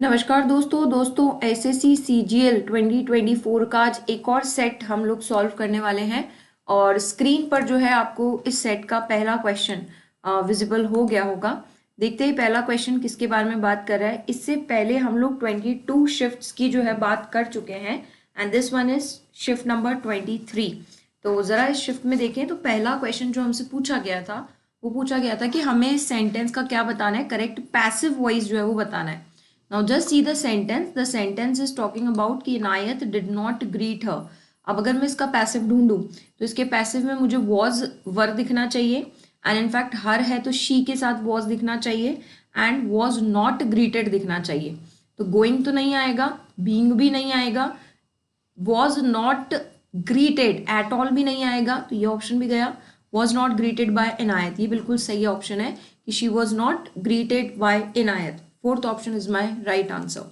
नमस्कार दोस्तों SSC CGL 2024 का आज एक और सेट हम लोग सॉल्व करने वाले हैं। और स्क्रीन पर जो है आपको इस सेट का पहला क्वेश्चन विजिबल हो गया होगा। देखते ही पहला क्वेश्चन किसके बारे में बात कर रहा है। इससे पहले हम लोग 22 शिफ्ट्स की जो है बात कर चुके हैं and this one is shift number 23। तो ज़रा इस शिफ्ट में देखें तो पहला क्वेश्चन जो हमसे पूछा गया था वो पूछा गया था कि हमें सेंटेंस का क्या बताना है, करेक्ट पैसिव वॉइस जो है वो बताना है। Now just see the sentence. The sentence is talking about कि इनायत did not greet her. अब अगर मैं इसका पैसिव ढूंढूं तो इसके पैसिव में मुझे was वर्ब दिखना चाहिए एंड इनफैक्ट हर है तो she के साथ was दिखना चाहिए एंड was not greeted दिखना चाहिए। तो going तो नहीं आएगा, being भी नहीं आएगा, was not greeted at all भी नहीं आएगा, तो ये ऑप्शन भी गया। was not greeted by इनायत, ये बिल्कुल सही ऑप्शन है कि she was not greeted by Inayat. Fourth option is my right answer.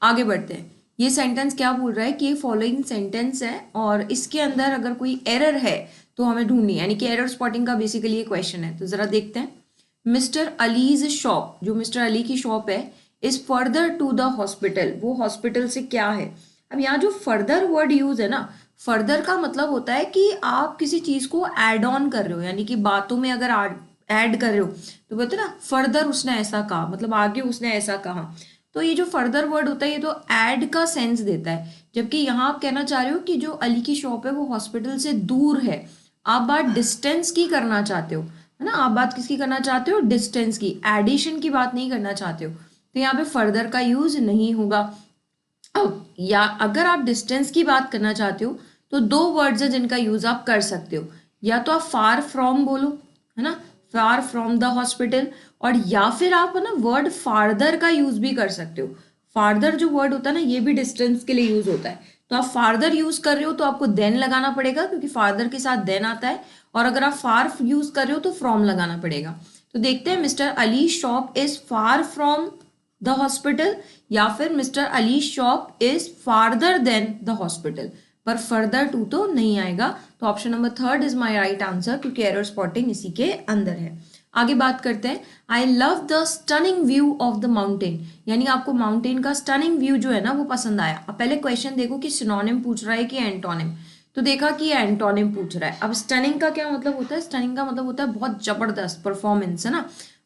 आगे बढ़ते हैं। ये सेंटेंस क्या बोल रहा है कि ये फॉलोइंग सेंटेंस है और इसके अंदर अगर कोई एरर है तो हमें ढूंढनी है, यानी कि एरर स्पॉटिंग का बेसिकली ये क्वेश्चन है। तो जरा देखते हैं। मिस्टर अलीज शॉप, जो मिस्टर अली की शॉप है, is further to the hospital, वो हॉस्पिटल से क्या है। अब यहाँ जो फर्दर वर्ड यूज है ना, फर्दर का मतलब होता है कि आप किसी चीज को एड ऑन कर रहे हो, यानी कि बातों में अगर ऐड कर रहे हो तो बोलते ना फर्दर उसने ऐसा कहा, मतलब आगे उसने ऐसा कहा। तो ये जो फर्दर वर्ड होता है ये तो ऐड का सेंस देता है, जबकि यहाँ आप कहना चाह रहे हो कि जो अली की शॉप है वो हॉस्पिटल से दूर है। आप बात डिस्टेंस की करना चाहते हो, है ना। आप बात किसकी करना चाहते हो, डिस्टेंस की, एडिशन की बात नहीं करना चाहते हो। तो यहाँ पे फर्दर का यूज नहीं होगा। अब या अगर आप डिस्टेंस की बात करना चाहते हो तो दो वर्ड्स है जिनका यूज आप कर सकते हो। या तो आप फार फ्रॉम बोलो, है ना, फार फ्रॉम द हॉस्पिटल, और या फिर आप है ना वर्ड फार्दर का यूज भी कर सकते हो। फार्दर जो वर्ड होता है ना ये भी डिस्टेंस के लिए यूज होता है। तो आप फार्दर यूज कर रहे हो तो आपको देन लगाना पड़ेगा, क्योंकि फार्दर के साथ देन आता है। और अगर आप फार यूज कर रहे हो तो फ्रॉम लगाना पड़ेगा। तो देखते हैं, mister Ali shop is far from the hospital या फिर mister Ali shop is farther than the hospital. पर फर्दर टू तो नहीं आएगा। तो option number third is my right answer, क्योंकि एरर स्पॉटिंग इसी के अंदर है। आगे बात करते हैं। I love the stunning view of the mountain, यानी आपको माउंटेन का स्टनिंग व्यू जो है ना वो पसंद आया। अब पहले क्वेश्चन देखो कि सिनोनिम पूछ रहा है कि एंटोनिम। तो देखा कि ये एंटोनिम पूछ रहा है। अब स्टनिंग का क्या मतलब होता है, स्टनिंग का मतलब होता है बहुत जबरदस्त परफॉर्मेंस, है ना।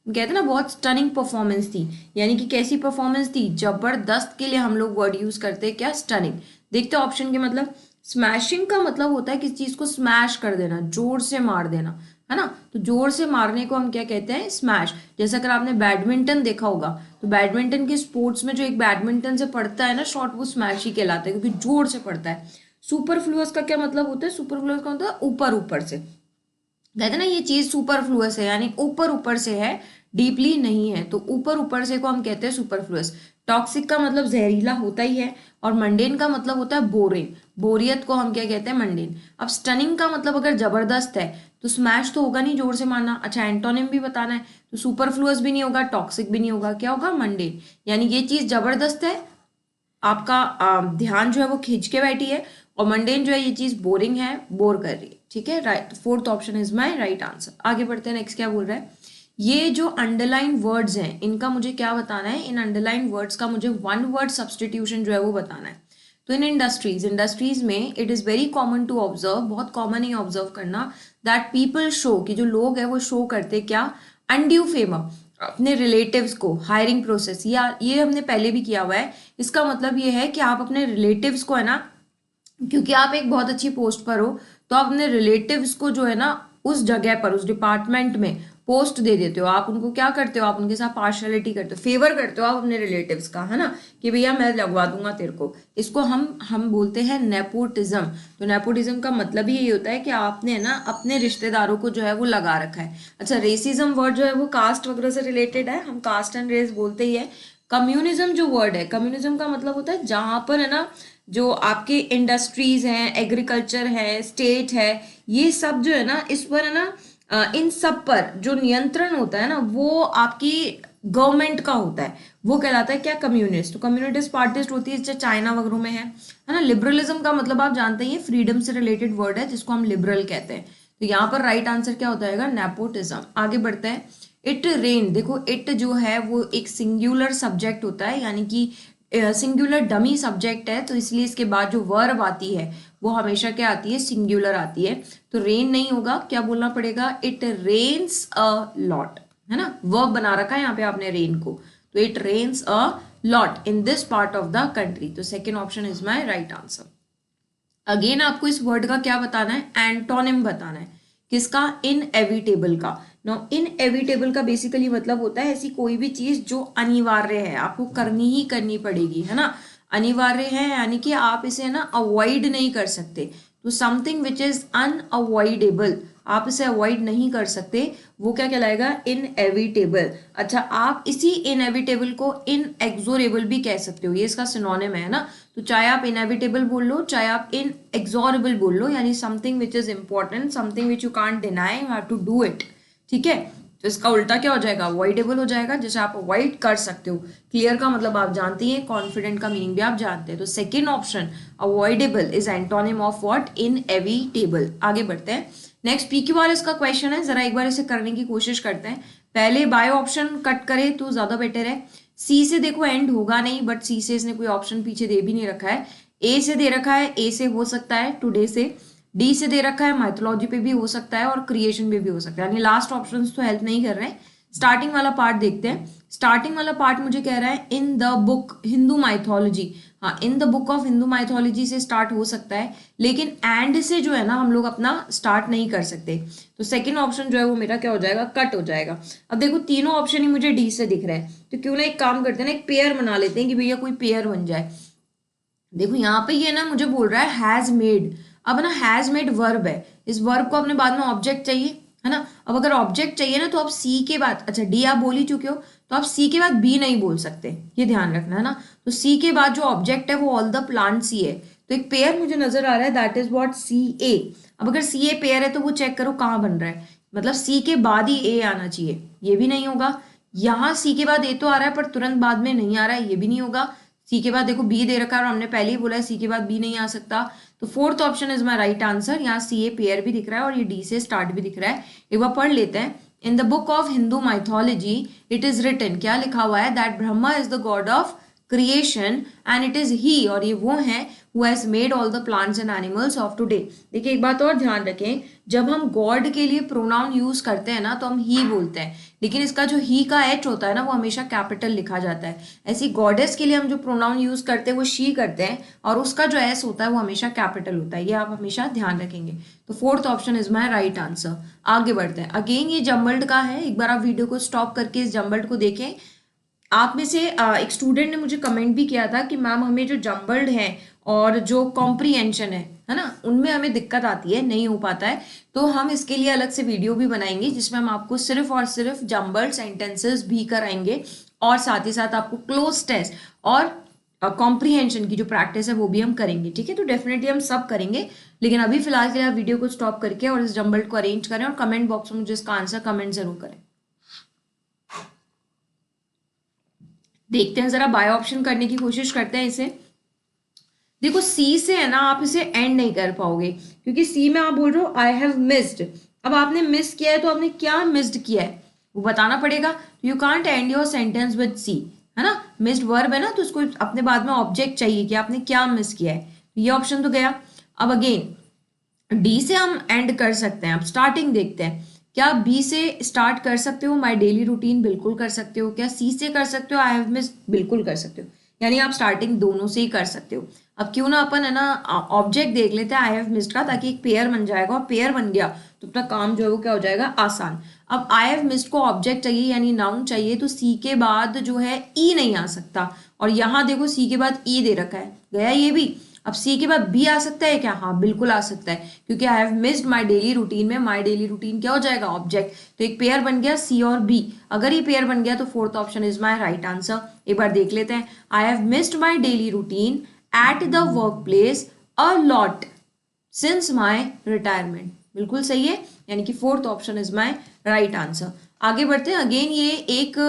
कहते हैं ना बहुत स्टनिंग परफॉर्मेंस थी, यानी कि कैसी परफॉर्मेंस थी, जबरदस्त के लिए हम लोग वर्ड यूज करते हैं क्या, स्टनिंग। देखते हैं ऑप्शन के मतलब। स्मैशिंग का मतलब होता है किसी चीज को स्मैश कर देना, जोर से मार देना, है ना। तो जोर से मारने को हम क्या कहते हैं, स्मैश। जैसे अगर आपने बैडमिंटन देखा होगा तो बैडमिंटन के स्पोर्ट्स में जो एक बैडमिंटन से पड़ता है ना शॉट, वो स्मैश ही कहलाता है, क्योंकि जोर से पड़ता है। सुपरफ्लुअस का क्या मतलब होता है, सुपरफ्लुअस का मतलब ऊपर ऊपर से, कहते हैं ना ये चीज सुपरफ्लुअस है, यानी ऊपर ऊपर से है, डीपली नहीं है। तो ऊपर ऊपर से को हम कहते हैं सुपरफ्लुअस। टॉक्सिक का मतलब जहरीला होता ही है, और मंडेन का मतलब होता है बोरिंग, बोरियत को हम क्या कहते हैं, मंडेन। अब स्टनिंग का मतलब अगर जबरदस्त है तो स्मैश तो होगा नहीं, जोर से मारना। अच्छा एंटोनिम भी बताना है, तो सुपरफ्लुअस भी नहीं होगा, टॉक्सिक भी नहीं होगा, क्या होगा, मंडेन। यानी ये चीज जबरदस्त है, आपका ध्यान जो है वो खींच के बैठी है, और मंडेन जो है ये चीज बोरिंग है, बोर कर रही है। ठीक है, right, fourth option is my right answer. आगे बढ़ते हैं, नेक्स्ट क्या बोल रहा है। ये जो अंडरलाइन वर्ड्स हैं इनका मुझे क्या बताना है, इन अंडरलाइन वर्ड्स का मुझे वन वर्ड सब्सटीट्यूशन जो है वो बताना है। तो इन इंडस्ट्रीज में it is very common to observe, बहुत कॉमन ही ऑब्जर्व करना, दैट पीपल शो, कि जो लोग हैं वो शो करते क्या, अनड्यू फेवर, अपने रिलेटिव्स को, हायरिंग प्रोसेस, या ये हमने पहले भी किया हुआ है। इसका मतलब ये है कि आप अपने रिलेटिव्स को, है ना, क्योंकि आप एक बहुत अच्छी पोस्ट पर हो तो आप अपने रिलेटिव्स को जो है ना उस जगह पर, उस डिपार्टमेंट में पोस्ट दे देते हो। आप उनको क्या करते हो, आप उनके साथ पार्शलिटी करते हो, फेवर करते हो आप अपने रिलेटिव्स का, है ना, कि भैया मैं लगवा दूंगा तेरे को। इसको हम बोलते हैं नेपोटिज्म। तो नेपोटिज्म का मतलब ही यही होता है कि आपने ना अपने रिश्तेदारों को जो है वो लगा रखा है। अच्छा रेसिज्म वर्ड जो है वो कास्ट वगैरह से रिलेटेड है, हम कास्ट एंड रेस बोलते ही है। कम्युनिज्म जो वर्ड है, कम्युनिज्म का मतलब होता है जहां पर है ना जो आपके इंडस्ट्रीज हैं, एग्रीकल्चर है, स्टेट है, ये सब जो है ना इस पर है ना इन सब पर जो नियंत्रण होता है ना वो आपकी गवर्नमेंट का होता है, वो कहलाता है क्या, कम्युनिस्ट। तो कम्युनिस्ट पार्टिस्ट होती है, जैसे चाइना वगैरह में है ना। लिबरलिज्म का मतलब आप जानते ही, फ्रीडम से रिलेटेड वर्ड है जिसको हम लिबरल कहते हैं। तो यहाँ पर राइट आंसर क्या होता है, नेपोटिज्म। आगे बढ़ते हैं। इट रेन, देखो इट जो है वो एक सिंगुलर सब्जेक्ट होता है, यानी कि सिंगुलर डमी सब्जेक्ट है, तो इसलिए इसके बाद जो वर्ब आती है वो हमेशा क्या आती है, सिंगुलर आती है। तो रेन नहीं होगा, क्या बोलना पड़ेगा, इट रेन्स अ लॉट, है ना, वर्ब बना रखा है यहाँ पे आपने रेन को, तो it rains a lot in this part of the country. तो second option is my right answer. Again आपको इस वर्ड का क्या बताना है, एंटोनिम बताना है, किसका, इनएविटेबल का। नो, इनएविटेबल का बेसिकली मतलब होता है ऐसी कोई भी चीज जो अनिवार्य है, आपको करनी ही करनी पड़ेगी, है ना, अनिवार्य है यानी कि आप इसे ना अवॉइड नहीं कर सकते। तो समथिंग विच इज अनअवॉइडेबल, आप इसे अवॉइड नहीं कर सकते, वो क्या कहलाएगा, इनएविटेबल। अच्छा, आप इसी इनएविटेबल को इनएक्सोरेबल भी कह सकते हो, ये इसका सिनोनिम है ना। तो चाहे आप इनएविटेबल बोल लो, चाहे आप इनएक्सोरेबल बोल लो, यानी something which is important, something which you can't deny, you have to do it, ठीक है। तो इसका उल्टा क्या हो जाएगा, अवॉइडेबल हो जाएगा, जैसे आप अवॉइड कर सकते हो। क्लियर का मतलब आप जानती हैं, कॉन्फिडेंट का मीनिंग भी आप जानते हैं। तो second option avoidable is antonym of what, inevitable. आगे बढ़ते हैं, नेक्स्ट PQRS का क्वेश्चन है, जरा एक बार इसे करने की कोशिश करते हैं। पहले बाय ऑप्शन कट करे तो ज्यादा बेटर है। सी से देखो एंड होगा नहीं, बट सी से इसने कोई ऑप्शन पीछे दे भी नहीं रखा है। ए से दे रखा है, ए से हो सकता है टुडे से। डी से दे रखा है, माइथोलॉजी पे भी हो सकता है और क्रिएशन पे भी हो सकता है, यानी लास्ट ऑप्शंस तो हेल्प नहीं कर रहे हैं। स्टार्टिंग वाला पार्ट देखते हैं। स्टार्टिंग वाला पार्ट मुझे कह रहा है in the book Hindu mythology, हाँ in the book of Hindu mythology से स्टार्ट हो सकता है, लेकिन एंड से जो है ना हम लोग अपना स्टार्ट नहीं कर सकते। तो सेकंड ऑप्शन जो है वो मेरा क्या हो जाएगा, कट हो जाएगा। अब देखो तीनों ऑप्शन ही मुझे डी से दिख रहा है, तो क्यों ना एक काम करते हैं ना, एक पेयर बना लेते हैं कि भैया कोई पेयर बन जाए। देखो यहाँ पे ये ना मुझे बोल रहा है हैज मेड, अब ना हैज मेड वर्ब है, इस वर्ब को अपने बाद में ऑब्जेक्ट चाहिए, है ना। अब अगर ऑब्जेक्ट चाहिए ना तो आप सी के बाद, अच्छा डी आप बोल ही चुके हो, तो आप सी के बाद बी नहीं बोल सकते, ये ध्यान रखना है ना। तो सी के बाद जो ऑब्जेक्ट है वो ऑल द प्लांट्स ही है, तो एक पेयर मुझे नजर आ रहा है, दैट इज व्हाट, सी ए। अब अगर सी ए पेयर है तो वो चेक करो कहाँ बन रहा है, मतलब सी के बाद ही ए आना चाहिए, ये भी नहीं होगा। यहाँ सी के बाद ए तो आ रहा है पर तुरंत बाद में नहीं आ रहा है, ये भी नहीं होगा। सी के बाद देखो बी दे रखा है और हमने पहले ही बोला है सी के बाद बी नहीं आ सकता। तो fourth option is my right answer. यहाँ सी ए पेयर भी दिख रहा है और ये डी से स्टार्ट भी दिख रहा है। एक बार पढ़ लेते हैं। In the book of Hindu mythology it is written, क्या लिखा हुआ है, that Brahma is the god of creation and it is he, और ये वो है who has made all the plants and animals of today. देखिए एक बात और ध्यान रखें, जब हम गॉड के लिए प्रोनाउन यूज करते हैं ना तो हम ही बोलते हैं, लेकिन इसका जो ही का एच होता है ना वो हमेशा कैपिटल लिखा जाता है। ऐसी गॉडेस के लिए हम जो प्रोनाउन यूज करते हैं वो शी करते हैं और उसका जो एस होता है वो हमेशा कैपिटल होता है, ये आप हमेशा ध्यान रखेंगे। तो fourth option is my right answer. आगे बढ़ते हैं। अगेन ये जम्बल्ड का है, एक बार आप वीडियो को स्टॉप करके इस जम्बल्ड को देखें। आप में से एक स्टूडेंट ने मुझे कमेंट भी किया था कि मैम हमें जो जम्बल्ड है और जो कॉम्प्रीहेंशन है ना, उनमें हमें दिक्कत आती है, नहीं हो पाता है। तो हम इसके लिए अलग से वीडियो भी बनाएंगे जिसमें हम आपको सिर्फ और सिर्फ जम्बल्ड सेंटेंसेस भी कराएंगे और साथ ही साथ आपको क्लोज टेस्ट और कॉम्प्रीहेंशन की जो प्रैक्टिस है वो भी हम करेंगे, ठीक है। तो डेफिनेटली हम सब करेंगे, लेकिन अभी फिलहाल के लिए आप वीडियो को स्टॉप करके और इस जम्बल्ड को अरेंज करें और कमेंट बॉक्स में मुझे इसका आंसर कमेंट जरूर करें। देखते हैं जरा, बाय ऑप्शन करने की कोशिश करते हैं इसे। देखो सी से है ना आप इसे एंड नहीं कर पाओगे, क्योंकि सी में आप बोल रहे हो आई हैव मिस्ड। अब आपने मिस किया है तो आपने क्या मिस्ड किया है वो बताना पड़ेगा। You can't end your sentence with see, है ना, मिस्ड वर्ब है ना, तो उसको अपने बाद में ऑब्जेक्ट चाहिए कि आपने क्या मिस किया है, तो ये ऑप्शन तो गया। अब अगेन डी से हम एंड कर सकते हैं। अब स्टार्टिंग देखते हैं, क्या बी से स्टार्ट कर सकते हो, माई डेली रूटीन बिल्कुल कर सकते हो। क्या सी से कर सकते हो, आई हैव मिस्ड बिल्कुल कर सकते हो, यानी आप स्टार्टिंग दोनों से ही कर सकते हो। अब क्यों ना अपन है ना ऑब्जेक्ट देख लेते हैं आई हैव मिस्ड का, ताकि एक पेयर बन जाएगा और पेयर बन गया तो अपना काम जो है वो क्या हो जाएगा, आसान। अब आई हैव मिस्ड को ऑब्जेक्ट चाहिए यानी नाउन चाहिए, तो सी के बाद जो है ई नहीं आ सकता, और यहाँ देखो सी के बाद ई दे रखा है, गया ये भी। अब सी के बाद बी आ सकता है क्या, हाँ बिल्कुल आ सकता है, क्योंकि I have missed my daily routine में माई डेली रूटीन क्या हो जाएगा, ऑब्जेक्ट। तो एक पेयर बन गया सी और बी। अगर ये पेयर बन गया तो fourth option is my right answer. एक बार देख लेते हैं। I have missed my daily routine at the work place a lot since my retirement, बिल्कुल सही है, यानी कि fourth option is my right answer. आगे बढ़ते हैं। अगेन ये एक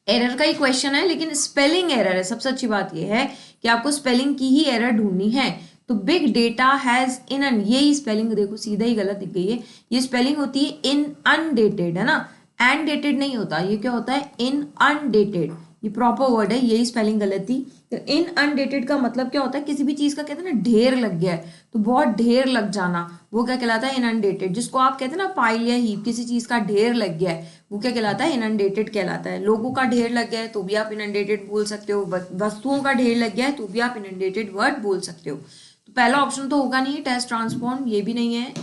एरर का ही क्वेश्चन है, लेकिन स्पेलिंग एरर है। सबसे अच्छी बात यह है कि आपको स्पेलिंग की ही एरर ढूंढनी है। तो बिग डेटा हैज इन, ये ही स्पेलिंग देखो सीधा ही गलत दिख गई है, ये स्पेलिंग होती है इन अनडेटेड, है ना, एंड डेटेड नहीं होता, ये क्या होता है, इन अनडेटेड, ये प्रॉपर वर्ड है, यही स्पेलिंग गलत थी। तो इन अनडेटेड का मतलब क्या होता है, किसी भी चीज का कहते हैं ना ढेर लग गया है, तो बहुत ढेर लग जाना, वो क्या कहलाता है, इनअनडेटेड। जिसको आप कहते हैं ना पाइल या हीप, किसी चीज का ढेर लग गया है, वो क्या कहलाता है, इनअनडेटेड कहलाता है। लोगों का ढेर लग गया है तो भी आप इनअनडेटेड बोल सकते हो, वस्तुओं का ढेर लग गया है तो भी आप इनअनडेटेड वर्ड बोल सकते हो। तो पहला ऑप्शन तो होगा नहीं, टेस्ट ट्रांसफॉर्म, ये भी नहीं है,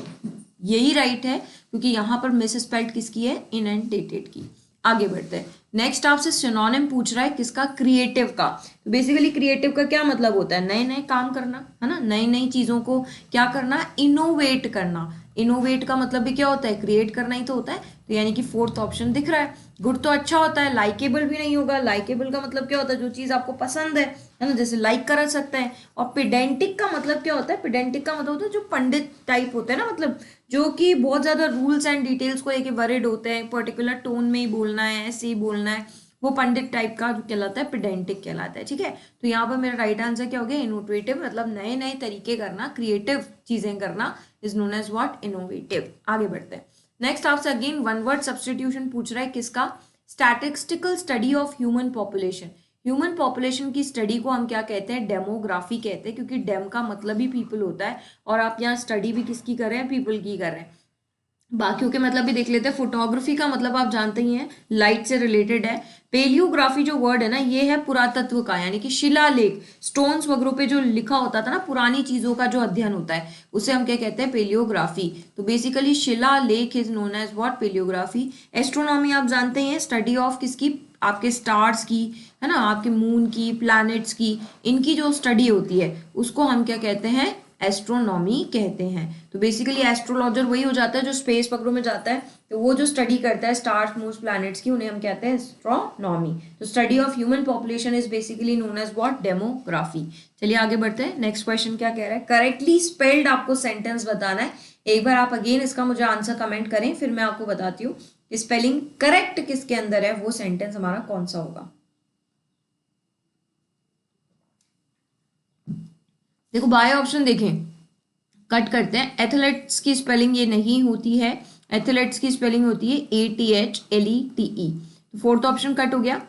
यही राइट है, क्योंकि यहाँ पर मिस स्पेल्ड किसकी है, इनअनडेटेड की। आगे बढ़ते हैं, नेक्स्ट आपसे सिनोनिम पूछ रहा है किसका, क्रिएटिव का। तो बेसिकली क्रिएटिव का क्या मतलब होता है, नए नए काम करना, है ना, नई नई चीजों को क्या करना, इनोवेट करना। इनोवेट का मतलब भी क्या होता है, क्रिएट करना ही तो होता है। तो यानी कि फोर्थ ऑप्शन दिख रहा है। गुड तो अच्छा होता है, लाइकेबल भी नहीं होगा। लाइकेबल का मतलब क्या होता है, जो चीज आपको पसंद है ना, जैसे लाइक कर सकते हैं। और पेडेंटिक का मतलब क्या होता है, पेडेंटिक का मतलब होता है जो पंडित टाइप होते हैं ना, मतलब जो कि बहुत ज्यादा रूल्स एंड डिटेल्स को लेके वरिड होते हैं, पर्टिकुलर टोन में ही बोलना है, ऐसे ही बोलना है, वो पंडित टाइप का जो कहलाता है पेडेंटिक कहलाता है। ठीक है, तो यहाँ पर मेरा राइट आंसर क्या हो गया, इनोवेटिव, मतलब नए नए तरीके करना, क्रिएटिव चीजें करना is known as what, innovative. आगे बढ़ते हैं, नेक्स्ट आपसे अगेन वन वर्ड सब्सटीट्यूशन पूछ रहा है किसका, statistical study of human population. Human population की स्टडी को हम क्या कहते हैं, डेमोग्राफी कहते हैं, क्योंकि डेम का मतलब ही पीपल होता है, और आप यहाँ स्टडी भी किसकी कर रहे हैं, पीपल की कर रहे हैं। बाकियों के मतलब भी देख लेते हैं। फोटोग्राफी का मतलब आप जानते ही हैं, लाइट से रिलेटेड है। पेलियोग्राफी जो वर्ड है ना, ये है पुरातत्व का, यानी कि शिलालेख, स्टोन्स वगैरह पे जो लिखा होता था ना, पुरानी चीजों का जो अध्ययन होता है, उसे हम क्या कहते हैं, पेलियोग्राफी। तो बेसिकली शिलालेख is known as what, palaeography. Astronomy आप जानते हैं, स्टडी ऑफ किसकी, आपके स्टार्स की, है ना, आपके मून की, प्लैनेट्स की, इनकी जो स्टडी होती है उसको हम क्या कहते हैं, एस्ट्रोनॉमी कहते हैं। तो बेसिकली एस्ट्रोलॉजर वही हो जाता है जो स्पेस वगैरह में जाता है, तो वो जो स्टडी करता है स्टार्स, मून्स, प्लैनेट्स की, उन्हें हम कहते हैं एस्ट्रोनॉमी। तो study of human population is basically known as what, demography. चलिए आगे बढ़ते हैं, नेक्स्ट क्वेश्चन क्या कह रहा है, करेक्टली स्पेल्ड आपको सेंटेंस बताना है। एक बार आप अगेन इसका मुझे आंसर कमेंट करें, फिर मैं आपको बताती हूँ कि स्पेलिंग करेक्ट किसके अंदर है, वो सेंटेंस हमारा कौन सा होगा। देखो बाय ऑप्शन देखें, कट करते हैं। एथलेट्स की स्पेलिंग ये नहीं होती है, एथलेट्स की स्पेलिंग होती है ATHLETE। तो फोर्थ ऑप्शन कट हो गया।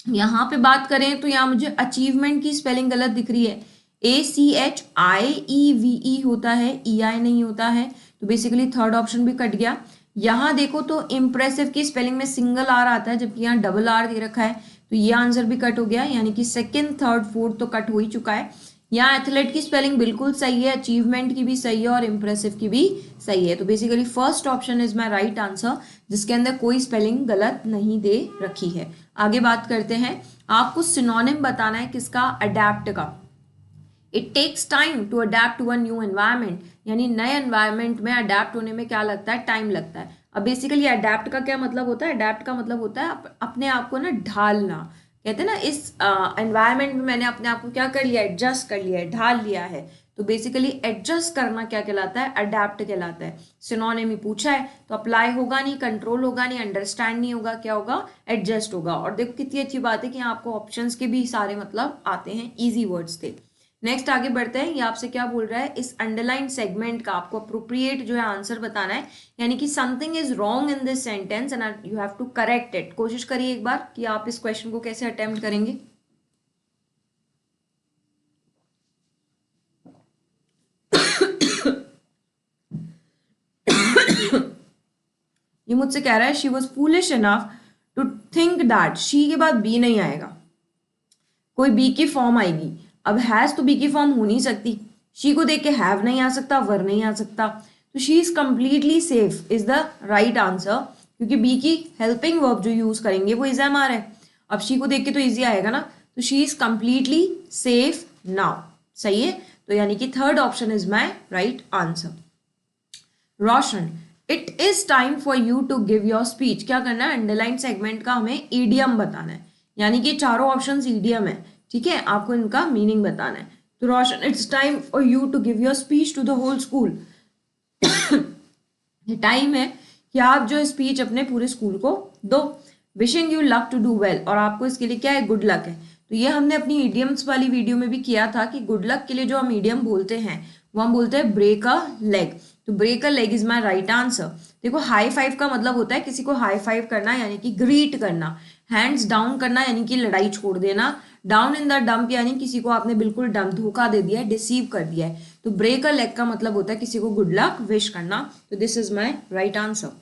यहाँ पे बात करें तो यहाँ मुझे अचीवमेंट की स्पेलिंग गलत दिख रही है, ACHIEVE होता है, EI नहीं होता है। तो बेसिकली थर्ड ऑप्शन भी कट गया। यहाँ देखो तो इम्प्रेसिव की स्पेलिंग में सिंगल आर आता है, जबकि यहाँ डबल आर दे रखा है, तो ये आंसर भी कट हो गया। यानी कि सेकंड, थर्ड, फोर्थ तो कट हो ही चुका है। यहाँ एथलेट की स्पेलिंग बिल्कुल सही है, अचीवमेंट की भी सही है, और इम्प्रेसिव की भी सही है। तो basically first option is my right answer, जिसके अंदर कोई स्पेलिंग गलत नहीं दे रखी है। आगे बात करते हैं, आपको सिनोनिम बताना है किसका, अडेप्ट का। It takes time to adept to a new environment, यानी नए एनवायरमेंट में अडेप्ट होने में क्या लगता है, टाइम लगता है। अब बेसिकली अडेप्ट का क्या मतलब होता है, अडेप्ट का मतलब होता है अपने आप को ना ढालना। कहते हैं ना, इस एनवायरमेंट में मैंने अपने आप को क्या कर लिया, एडजस्ट कर लिया है, ढाल लिया है। तो बेसिकली एडजस्ट करना क्या कहलाता है, अडेप्ट कहलाता है। सिनोनिम ही पूछा है तो अप्लाई होगा नहीं, कंट्रोल होगा नहीं, अंडरस्टैंड नहीं होगा, क्या होगा, एडजस्ट होगा। और देखो कितनी अच्छी बात है कि यहाँ आपको ऑप्शंस के भी सारे मतलब आते हैं, इजी वर्ड्स थे। नेक्स्ट आगे बढ़ते हैं, ये आपसे क्या बोल रहा है, इस अंडरलाइन सेगमेंट का आपको अप्रोप्रिएट जो है आंसर बताना है। यानी कि something is wrong in this sentence and you have to correct it. कोशिश करिए एक बार कि आप इस क्वेश्चन को कैसे अटेम्प्ट करेंगे। ये मुझसे कह रहा है she was foolish enough to think that, she के बाद बी नहीं आएगा, कोई बी की फॉर्म आएगी। अब हैज तो बी की फॉर्म हो नहीं सकती, शी को देख के हैव नहीं आ सकता, वर नहीं आ सकता। तो she is completely safe is the right answer, क्योंकि बी की हेल्पिंग वर्ब जो यूज करेंगे वो इज एम आर है। अब शी को देख के तो इजी आएगा ना, तो she is completely safe now, सही है। तो यानी कि third option is my right answer. Roshan, it is time for you to give your speech. क्या करना है, अंडरलाइन सेगमेंट का हमें ईडियम बताना है, यानी कि चारों ऑप्शंस ईडियम है। ठीक है, आपको इनका मीनिंग बताना है। तो Roshan, it's time for you to give your speech to the whole school. ये टाइम है कि आप जो स्पीच अपने पूरे स्कूल को दो। Wishing you luck to do well, और आपको इसके लिए क्या है, गुड लक है। तो ये हमने अपनी ईडियम्स वाली वीडियो में भी किया था कि गुड लक के लिए जो हम ईडियम बोलते हैं वो हम बोलते हैं ब्रेक अ लेग। तो break a leg is my right answer. देखो हाई फाइव का मतलब होता है किसी को हाई फाइव करना यानी कि ग्रीट करना, हैंड्स डाउन करना यानी कि लड़ाई छोड़ देना, डाउन इन द डंप यानी किसी को आपने बिल्कुल डंप धोखा दे दिया है, डिसीव कर दिया है। तो ब्रेक अ लेग का मतलब होता है किसी को गुड लक विश करना। तो this is my right answer.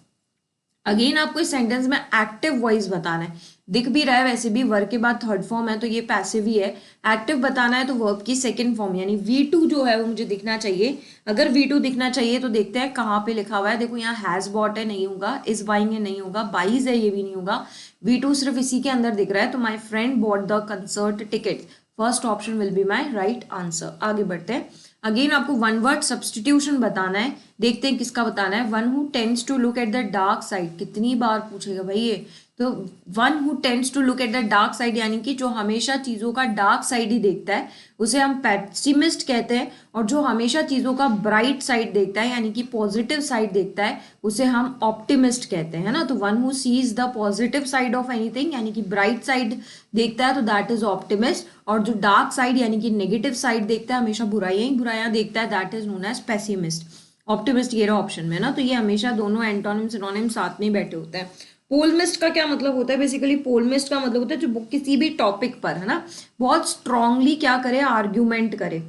Again आपको इस सेंटेंस में एक्टिव वॉइस बताना है, दिख भी रहा है वैसे भी वर्ब के बाद थर्ड फॉर्म है तो ये पैसिव ही है। एक्टिव बताना है तो वर्ब की सेकंड फॉर्म यानी V2 जो है वो मुझे दिखना चाहिए। अगर V2 दिखना चाहिए तो देखते हैं कहाँ पे लिखा हुआ है। देखो यहाँ हैज बॉट है, नहीं होगा, इज बाइंग है, नहीं होगा, बाइज है, ये भी नहीं होगा, V2 सिर्फ इसी के अंदर दिख रहा है। तो my friend bought the concert ticket, first option will be my right answer. आगे बढ़ते हैं। अगेन आपको वन वर्ड सब्सटीट्यूशन बताना है, देखते हैं किसका बताना है। One who tends to look at the dark side, कितनी बार पूछेगा भाई ये। तो one who tends to look at the dark side यानी कि जो हमेशा चीज़ों का डार्क साइड ही देखता है उसे हम पेसिमिस्ट कहते हैं, और जो हमेशा चीज़ों का ब्राइट साइड देखता है यानी कि पॉजिटिव साइड देखता है उसे हम ऑप्टिमिस्ट कहते हैं, है ना। तो one who seize the positive side of anything यानी कि ब्राइट साइड देखता है तो दैट इज ऑप्टिमिस्ट, और जो डार्क साइड यानी कि नेगेटिव साइड देखता है, हमेशा बुराइयां ही बुराइयां देखता है, that is known as pessimist. Optimist ये रहा ऑप्शन में ना, तो ये हमेशा दोनों एंटोनिम सिनोनिम साथ में ही बैठे होते हैं। पोलमिस्ट का क्या मतलब होता है? बेसिकली पोलमिस्ट का मतलब होता है जो किसी भी टॉपिक पर, है ना, बहुत स्ट्रांगली क्या करे, आर्ग्यूमेंट करे।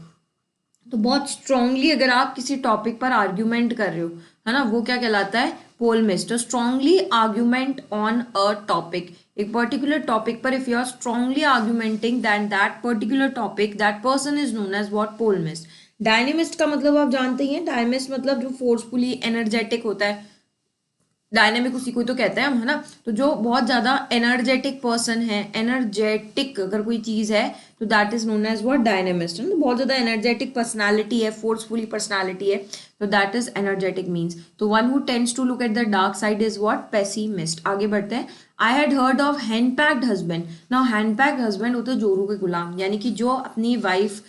तो बहुत स्ट्रांगली अगर आप किसी टॉपिक पर आर्ग्यूमेंट कर रहे हो, है ना, वो क्या कहलाता है? पोलमिस्ट। तो strongly argument on a topic, एक पर्टिकुलर टॉपिक पर if you are strongly argumenting than that particular topic, that person is known as what? Polemist. Dynamist का मतलब आप जानते ही हैं, डायनेमिस्ट मतलब जो फोर्सफुली एनर्जेटिक होता है, डायनेमिक उसी को तो कहते हैं हम, है ना। तो जो बहुत ज्यादा एनर्जेटिक पर्सन है, एनर्जेटिक अगर कोई चीज है तो that is known as what? Dynamist. तो बहुत ज्यादा एनर्जेटिक पर्सनालिटी है, फोर्सफुली पर्सनालिटी है, तो दैट इज एनर्जेटिक मीन्स। तो one who tends to look at the dark side is what? Pessimist. आगे बढ़ते हैं। I had heard of henpecked husband. Now henpecked husband होते हैं जोरू के गुलाम, यानी कि जो अपनी वाइफ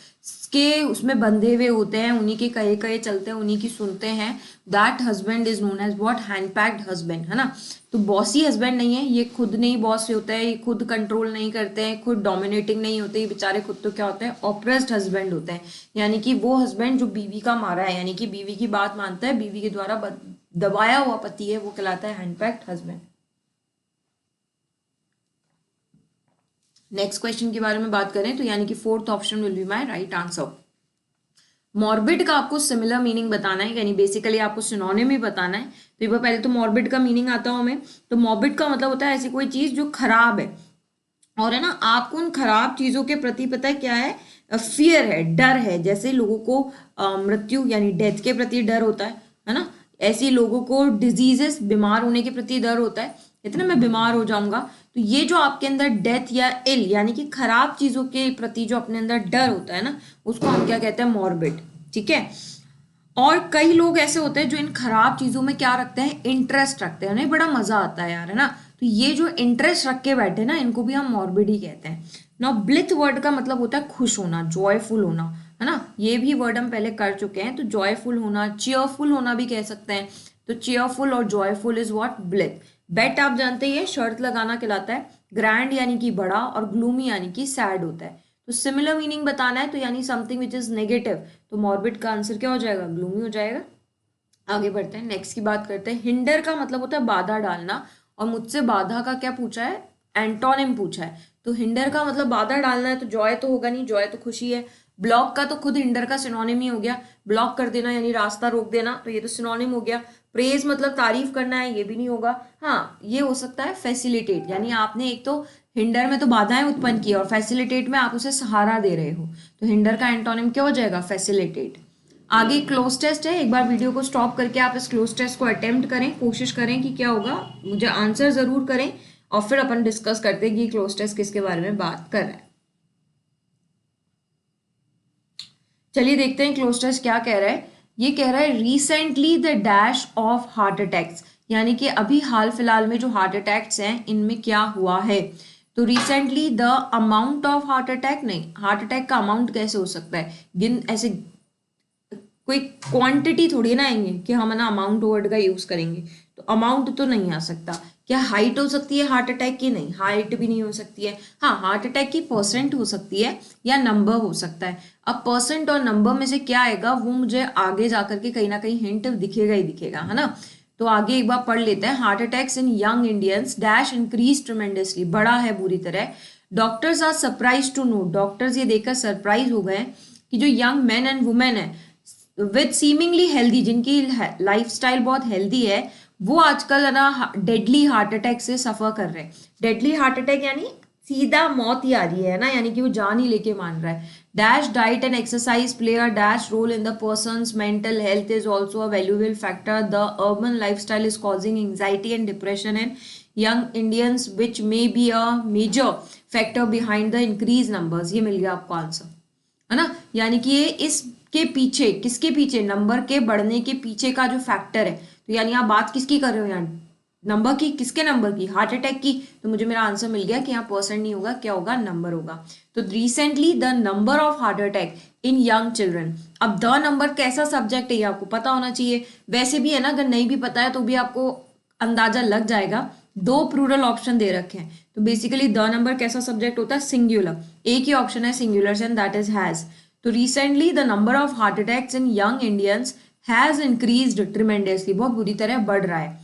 के उसमें बंधे हुए होते हैं, उन्हीं के कहे कहे चलते हैं, उन्हीं की सुनते हैं, that husband is known as what? Henpecked husband, है ना। तो बॉसी हस्बैंड नहीं है, ये खुद नहीं बॉस होता है, ये खुद कंट्रोल नहीं करते हैं, खुद डोमिनेटिंग नहीं होते, ये बेचारे खुद तो क्या होते हैं? ऑप्रेस्ड हस्बैंड होते हैं, यानी कि वो हस्बैंड जो बीवी का मारा है, यानी कि बीवी की बात मानता है, बीवी के द्वारा दबाया हुआ पति है, वो कहलाता है हैंडपैक्ड हस्बैंड। नेक्स्ट क्वेश्चन के बारे में बात करें तो यानी कि fourth option will be my right answer. Morbid का आपको सिमिलर मीनिंग बताना है, यानी बेसिकली आपको सिनोनिम ही बताना है। तो एक बार पहले तो मॉर्बिड का मीनिंग आता हूं हमें। तो मॉर्बिड का मतलब होता है ऐसी कोई चीज जो खराब है, और है ना, आपको उन खराब चीजों के प्रति पता है क्या है? फियर है, डर है। जैसे लोगों को मृत्यु यानी डेथ के प्रति डर होता है ना, ऐसे लोगों को डिजीजेस, बीमार होने के प्रति डर होता है, इतना मैं बीमार हो जाऊंगा। तो ये जो आपके अंदर डेथ या इल यानी कि खराब चीजों के प्रति जो अपने अंदर डर होता है ना, उसको हम क्या कहते हैं? मॉर्बिड। ठीक है। और कई लोग ऐसे होते हैं जो इन खराब चीजों में क्या रखते हैं? इंटरेस्ट रखते हैं, उन्हें बड़ा मजा आता है यार, है ना। तो ये जो इंटरेस्ट रख के बैठे ना, इनको भी हम मॉर्बिड ही कहते हैं ना। ब्लिथ वर्ड का मतलब होता है खुश होना, जॉयफुल होना, है ना। ये भी वर्ड हम पहले कर चुके हैं। तो जॉयफुल होना, चीयरफुल होना भी कह सकते हैं। तो चीयरफुल और जॉयफुल इज व्हाट? ब्लिथ। बेट आप जानते ही है, शर्त लगाना कहलाता है। ग्रैंड यानी कि बड़ा, और ग्लूमी यानी कि सैड होता है। तो सिमिलर मीनिंग बताना है तो यानी समथिंग विच इज नेगेटिव, तो मॉर्बिड का आंसर क्या हो जाएगा? ग्लूमी हो जाएगा। आगे बढ़ते हैं, नेक्स्ट की बात करते हैं। हिंडर का मतलब होता है बाधा डालना, और मुझसे बाधा का क्या पूछा है? एंटोनिम पूछा है। तो हिंडर का मतलब बाधा डालना है, तो जॉय तो होगा नहीं, जॉय तो खुशी है। ब्लॉक का तो खुद हिंडर का सिनोनिम ही हो गया, ब्लॉक कर देना यानी रास्ता रोक देना, तो ये तो सिनोनिम हो गया। प्रेज मतलब तारीफ करना है, ये भी नहीं होगा। हाँ, ये हो सकता है फैसिलिटेट, यानी आपने एक तो हिंडर में तो बाधाएं उत्पन्न की और फैसिलिटेट में आप उसे सहारा दे रहे हो, तो हिंडर का एंटोनिम क्या हो जाएगा? फैसिलिटेट। आगे क्लोज टेस्ट है, एक बार वीडियो को स्टॉप करके आप इस क्लोज टेस्ट को अटेम्प्ट करें, कोशिश करें कि क्या होगा, मुझे आंसर जरूर करें, और फिर अपन डिस्कस करते हैं कि क्लोज टेस्ट किसके बारे में बात कर रहा है। चलिए देखते हैं क्लोज टेस्ट क्या कह रहा है। ये कह रहा है recently the dash of heart attacks, यानी कि अभी हाल फिलहाल में जो हार्ट अटैक्स हैं इनमें क्या हुआ है। तो recently the amount of heart attack, नहीं, हार्ट अटैक का अमाउंट कैसे हो सकता है? ऐसे कोई क्वांटिटी थोड़ी ना आएंगे कि हम ना अमाउंट वर्ड का यूज करेंगे, तो अमाउंट तो नहीं आ सकता। क्या हाइट हो सकती है हार्ट अटैक की? नहीं, हाइट भी नहीं हो सकती है। हाँ, हार्ट अटैक की परसेंट हो सकती है या नंबर हो सकता है। अब परसेंट और नंबर में से क्या आएगा वो मुझे आगे जाकर के कहीं ना कहीं हिंट दिखेगा ही दिखेगा, है ना। तो आगे एक बार पढ़ लेते हैं। Heart attacks in young Indians dash increase tremendously, बढ़ा है बुरी तरह। Doctors are surprise to know, doctors ये देखकर सरप्राइज हो गए कि जो यंग मैन एंड वुमेन है विथ सीमिंगली हेल्दी, जिनकी लाइफस्टाइल बहुत हेल्दी है, वो आजकल है ना डेडली हार्ट अटैक से सफर कर रहे हैं। डेडली हार्ट अटैक यानी सीधा मौत ही आ रही है ना, यानी कि वो जान ही लेके मान रहा है। Dash diet and exercise play a dash role in the person's mental health is also a valuable factor. The urban lifestyle is causing anxiety and depression in young Indians which may be a major factor behind the increase numbers. ये मिल गया आपको answer, है ना। यानी कि ये इसके पीछे, किसके पीछे, नंबर के बढ़ने के पीछे का जो फैक्टर है। तो यानी आप बात किसकी कर रहे हो यहाँ, नंबर की। किसके नंबर की? हार्ट अटैक की। तो मुझे मेरा आंसर मिल गया कि यहाँ परसेंट नहीं होगा, क्या होगा, नंबर होगा। तो recently the number of heart attack in young children. अब द नंबर कैसा सब्जेक्ट है ये आपको पता होना चाहिए। वैसे भी है ना, अगर नहीं भी पता है तो भी आपको अंदाजा लग जाएगा। दो प्लूरल ऑप्शन दे रखे हैं, तो बेसिकली द नंबर कैसा सब्जेक्ट होता है? सिंगुलर। एक ही ऑप्शन है singular and that is has. तो recently the number of heart attacks in young Indians has increased tremendously, बहुत बुरी तरह बढ़ रहा है।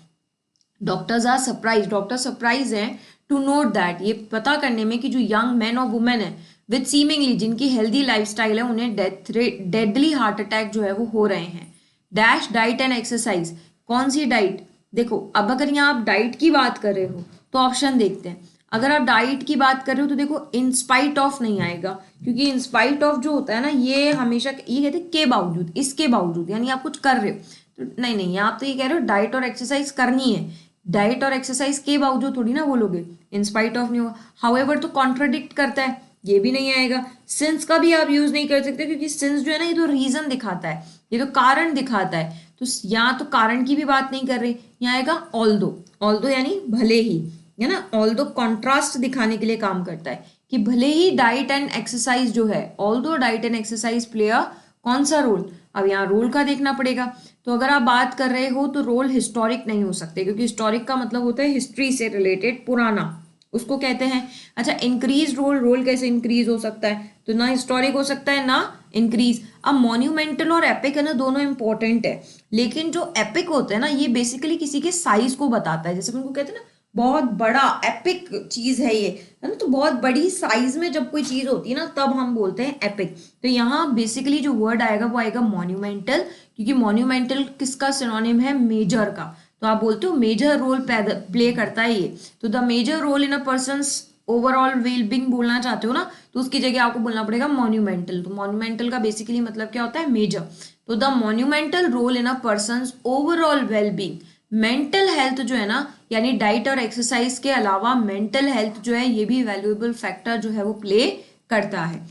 Doctors are surprise, doctor surprise हैं टू नोट दैट, ये पता करने में कि जो यंग मैन और वुमेन है विथ सीमिंगली, जिनकी हेल्दी लाइफस्टाइल है, उन्हें डेडली हार्ट अटैक जो है वो हो रहे हैं। डैश डाइट एंड एक्सरसाइज, कौन सी डाइट? देखो अब अगर यहाँ आप डाइट की बात कर रहे हो तो ऑप्शन देखते हैं। अगर आप डाइट की बात कर रहे हो तो देखो इंस्पाइट ऑफ नहीं आएगा, क्योंकि इंस्पाइट ऑफ जो होता है ना ये हमेशा ये कहते हैं के बावजूद, इसके बावजूद, यानी आप कुछ कर रहे हो। तो नहीं नहीं, आप तो ये कह रहे हो डाइट और एक्सरसाइज करनी है, डाइट और एक्सरसाइज के बावजूद थोड़ी ना बोलोगे, इंस्पाइट ऑफ नहीं होगा। हाउएवर तो कॉन्ट्राडिक्ट करता है, ये भी नहीं आएगा। सिंस का भी आप यूज नहीं कर सकते, क्योंकि सिंस जो है ना ये तो रीजन दिखाता है, ये तो कारण दिखाता है। तो यहाँ तो कारण की भी बात नहीं कर रहे, यहाँ आएगा ऑल्दो। ऑल्दो यानी भले ही, है ना। ऑल्दो कॉन्ट्रास्ट दिखाने के लिए काम करता है कि भले ही डाइट एंड एक्सरसाइज जो है, although diet and exercise play अ कौन सा रोल? अब यहाँ रोल का देखना पड़ेगा। तो अगर आप बात कर रहे हो तो रोल हिस्टोरिक नहीं हो सकते, क्योंकि हिस्टोरिक का मतलब होता है हिस्ट्री से रिलेटेड, पुराना, उसको कहते हैं। अच्छा, इंक्रीज रोल, रोल कैसे इंक्रीज हो सकता है? तो ना हिस्टोरिक हो सकता है ना इंक्रीज। अब मॉन्यूमेंटल और एपिक है ना, दोनों इंपॉर्टेंट है, लेकिन जो एपिक होते हैं ना ये बेसिकली किसी के साइज को बताता है। जैसे उनको कहते हैं ना बहुत बड़ा एपिक चीज है ये, है ना। तो बहुत बड़ी साइज में जब कोई चीज होती है ना तब हम बोलते हैं एपिक। तो यहाँ बेसिकली जो वर्ड आएगा वो आएगा मॉन्यूमेंटल, क्योंकि मॉन्यूमेंटल किसका सिनोनिम है? मेजर का। तो आप बोलते हो मेजर रोल प्ले करता है ये। तो the major role in a person's overall wellbeing बोलना चाहते हो ना, तो उसकी जगह आपको बोलना पड़ेगा मॉन्यूमेंटल। तो मॉन्यूमेंटल का बेसिकली मतलब क्या होता है? मेजर। तो the monumental role in a person's overall wellbeing. Mental health जो है ना, यानी डाइट और एक्सरसाइज के अलावा मेंटल हेल्थ जो है ये भी वैल्यूएबल फैक्टर जो है वो प्ले करता है।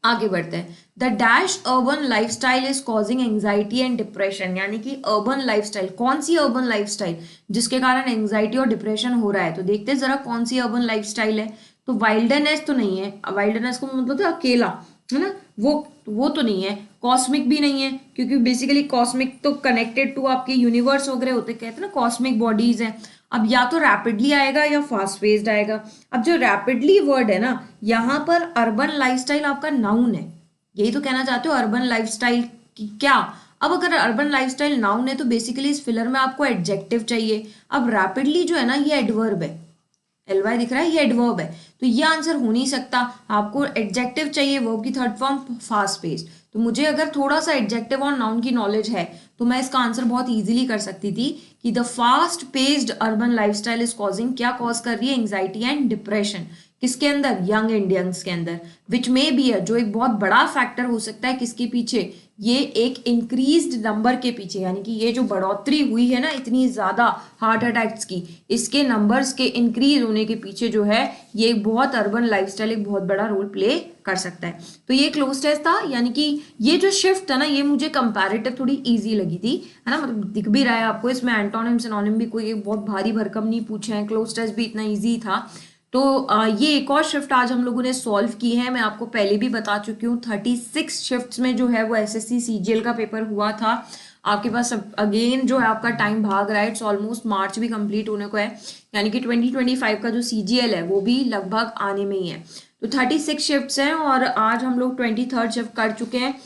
आगे बढ़ते हैं। The dash urban lifestyle is causing anxiety and depression, यानी कि अर्बन लाइफस्टाइल, कौन सी अर्बन लाइफस्टाइल जिसके कारण एंजाइटी और डिप्रेशन हो रहा है? तो देखते हैं जरा कौन सी अर्बन लाइफस्टाइल है। तो वाइल्डनेस तो नहीं है, वाइल्डनेस को मतलब था अकेला, है ना, वो तो नहीं है। कॉस्मिक भी नहीं है, क्योंकि बेसिकली कॉस्मिक तो कनेक्टेड टू आपके यूनिवर्स वगैरह होते, कहते हैं ना कॉस्मिक बॉडीज है। अब या तो रैपिडली आएगा या फास्ट फेज्ड आएगा। अब जो रैपिडली वर्ड है ना, यहाँ पर अर्बन लाइफस्टाइल आपका नाउन है, यही तो कहना चाहते हो अर्बन लाइफस्टाइल की क्या? अब अगर अर्बन लाइफस्टाइल नाउन है तो बेसिकली इस फिलर में आपको एडजेक्टिव चाहिए। अब रैपिडली जो है ना ये एडवर्ब है, एलवाई दिख रहा है, ये एडवर्ब है, तो ये आंसर हो नहीं सकता। आपको एडजेक्टिव चाहिए, वर्ब की थर्ड फॉर्म फास्ट पेस्ड। तो मुझे अगर थोड़ा सा एडजेक्टिव और नाउन की नॉलेज है तो मैं इसका आंसर बहुत इजीली कर सकती थी कि the fast paced urban lifestyle is causing, क्या कॉज कर रही है? Anxiety and depression. किसके अंदर? यंग इंडियंस के अंदर। विच में भी है, जो एक बहुत बड़ा फैक्टर हो सकता है किसके पीछे? ये एक इंक्रीज्ड नंबर के पीछे, यानी कि ये जो बढ़ोतरी हुई है ना इतनी ज्यादा हार्ट अटैक्स की, इसके नंबर्स के इंक्रीज होने के पीछे जो है ये बहुत अर्बन लाइफस्टाइल एक बहुत बड़ा रोल प्ले कर सकता है। तो ये क्लोज टेस्ट था, यानी कि ये जो शिफ्ट है ना ये मुझे कंपैरेटिव थोड़ी इजी लगी थी, है ना। मतलब दिख भी रहा है आपको इसमें एंटोनिम सिनोनिम भी कोई बहुत भारी भरकम नहीं पूछे हैं, क्लोज टेस्ट भी इतना ईजी था। तो ये एक और शिफ्ट आज हम लोगों ने सॉल्व की है। मैं आपको पहले भी बता चुकी हूँ 36 शिफ्ट्स में जो है वो एसएससी सीजीएल का पेपर हुआ था। आपके पास अगेन जो है आपका टाइम भाग रहा है, इट्स ऑलमोस्ट मार्च भी कंप्लीट होने को है, यानी कि 2025 का जो CGL है वो भी लगभग आने में ही है। तो 36 शिफ्ट्स हैं और आज हम लोग 23rd शिफ्ट कर चुके हैं।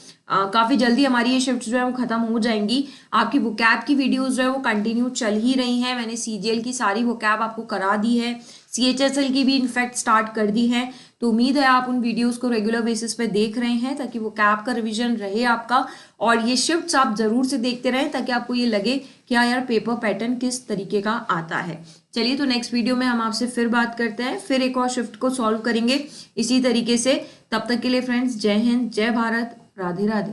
काफ़ी जल्दी हमारी ये शिफ्ट जो है वो ख़त्म हो जाएंगी। आपकी वोकैब की वीडियोस जो है वो कंटिन्यू चल ही रही हैं। मैंने CGL की सारी वोकैब आपको करा दी है, CHSL की भी इनफैक्ट स्टार्ट कर दी है। तो उम्मीद है आप उन वीडियोस को रेगुलर बेसिस पे देख रहे हैं ताकि वो कैब का रिवीजन रहे आपका, और ये शिफ्ट्स आप ज़रूर से देखते रहें ताकि आपको ये लगे कि हाँ यार पेपर पैटर्न किस तरीके का आता है। चलिए, तो नेक्स्ट वीडियो में हम आपसे फिर बात करते हैं, फिर एक और शिफ्ट को सॉल्व करेंगे इसी तरीके से। तब तक के लिए फ्रेंड्स, जय हिंद, जय भारत, राधे राधे।